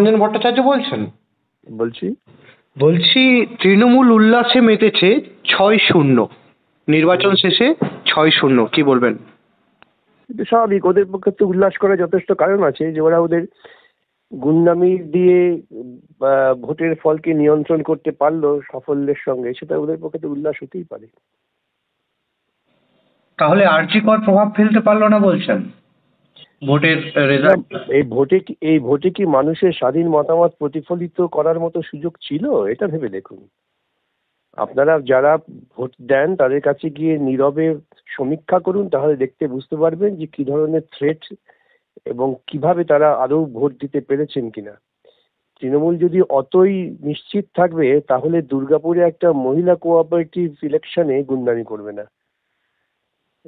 রঞ্জন ভট্টাচার্য বলছেন? বলছি বলছি তৃণমূল উল্লাসে মেতেছে 6-0 নির্বাচন শেষে 6-0, কি বলবেন? কিন্তু স্বাভাবিক, ওদের পক্ষে তো উল্লাস করার যথেষ্ট কারণ আছে যে ওরা ওদের গুন্ডামি দিয়ে ভোটের ফলকে নিয়ন্ত্রণ করতে পারলো সাফল্যের সঙ্গে, সেটা ওদের পক্ষে তো উল্লাস হতেই পারে। তাহলে আরজিকর প্রভাব ফেলতে পারলো না বলছেন ভোটের না, রেজাল্ট? এই ভোটে কি মানুষের স্বাধীন মতামত প্রতিফলিত করার মতো সুযোগ ছিল? এটা ভেবে দেখুন। আপনারা যারা ভোট দেন তাদের কাছে গিয়ে নীরবে সমীক্ষা করুন, তাহলে দেখতে বুঝতে পারবেন যে কি ধরনের থ্রেট এবং কিভাবে তারা আদৌ ভোট দিতে পেরেছেন কিনা। তৃণমূল যদি অতই নিশ্চিত থাকবে তাহলে দুর্গাপুরে একটা মহিলা কোঅপারেটিভ ইলেকশনে গুন্ডামি করবে না।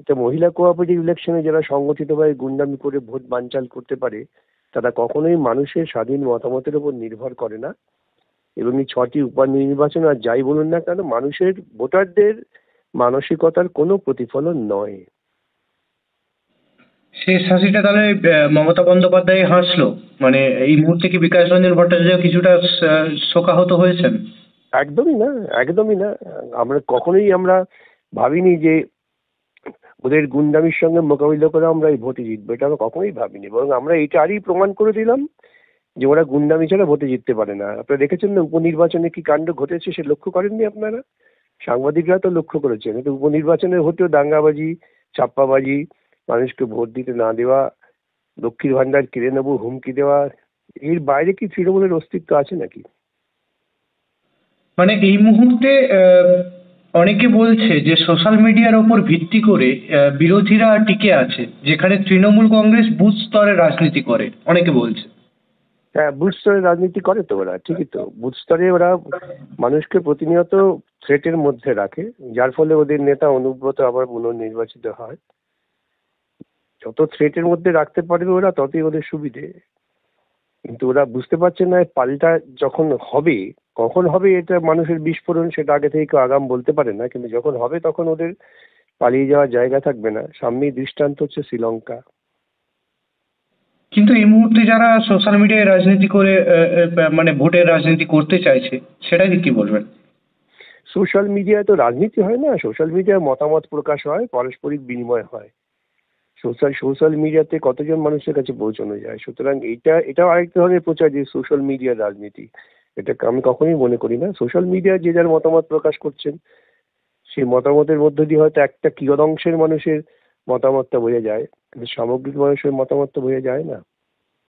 এটা মহিলা কোঅপারেটিভ ইলেকশনে যারা সংগঠিতভাবে গুন্ডামি করে ভোট বানচাল করতে পারে তারা কখনোই মানুষের স্বাধীন মতামতের উপর নির্ভর করে না। এবং এই 6টি উপনির্বাচন আর যাই বলুন না কেন, মানুষের ভোটারদের মানসিকতার কোনো প্রতিফলন নয়। শেষ হাসিটা তাহলে মমতা বন্দ্যোপাধ্যায় হাসলো, মানে এই মুহূর্তে কি বিকাশ রঞ্জন ভট্টাচার্য কিছুটা শোকাহত হয়েছেন? একদমই না, একদমই না। আমরা ভাবিনি যে ওদের গুন্ডামির সঙ্গে মোকাবিলা করে আমরা এই ভোটে জিতবো, এটা আমরা কখনোই ভাবিনি। বরং আমরা এটারই প্রমাণ করে দিলাম যে ওরা গুন্ডামি ছাড়া ভোটে জিততে পারে না। আপনারা দেখেছেন না উপনির্বাচনে কি কাণ্ড ঘটেছে, সে লক্ষ্য করেননি আপনারা? সাংবাদিকরা তো লক্ষ্য করেছেন। কিন্তু উপনির্বাচনের ভোটেও দাঙ্গাবাজি, ছাপ্পাবাজি, মানুষকে ভোট দিতে না দেওয়া, লক্ষ্মীর ভান্ডার কেড়ে নেবো হুমকি দেওয়া, এর বাইরে কি তৃণমূলের অস্তিত্ব আছে নাকি? মানে এই মুহূর্তে অনেকে বলছে যে সোশ্যাল মিডিয়ার ওপর ভিত্তি করে বিরোধীরা টিকে আছে, যেখানে তৃণমূল কংগ্রেস বুথ স্তরে রাজনীতি করে, অনেকে বলছে। হ্যাঁ, বুথ স্তরে রাজনীতি করে তো ওরা, ঠিকই তো। বুথ স্তরে ওরা মানুষকে প্রতিনিয়ত থ্রেটের মধ্যে রাখে, যার ফলে ওদের নেতা অনুব্রত আবার পুনর্নির্বাচিত হয়। যত থ্রেটের মধ্যে রাখতে পারবে ওরা ততই ওদের সুবিধে। কিন্তু ওরা বুঝতে পারছে না পাল্টা যখন হবে, কখন হবে এটা মানুষের বিস্ফোরণ সেটা আগে থেকে কেউ আগাম বলতে পারে না। কিন্তু যখন হবে তখন ওদের পালিয়ে যাওয়ার জায়গা থাকবে না। সামনেই দৃষ্টান্ত হচ্ছে শ্রীলঙ্কা। কিন্তু এই মুহূর্তে যারা সোশ্যাল মিডিয়ায় রাজনীতি করে মানে ভোটের রাজনীতি করতে চাইছে, সেটাকে কি বলবেন? সোশ্যাল মিডিয়ায় তো রাজনীতি হয় না, সোশ্যাল মিডিয়ায় মতামত প্রকাশ হয়, পারস্পরিক বিনিময় হয়। সোশ্যাল মিডিয়াতে কতজন মানুষের কাছে পৌঁছানো যায়। সুতরাং এটাও আরেক ধরনের প্রচার যে সোশ্যাল মিডিয়ার রাজনীতি। এটা আমি কখনোই মনে করি না। সোশ্যাল মিডিয়ায় যে যার মতামত প্রকাশ করছেন, সেই মতামতের মধ্য দিয়ে হয়তো একটা কিয়দংশের মানুষের মতামতটা বোঝা যায়, কিন্তু সামগ্রিক মানুষের মতামত তো বোঝা যায় না।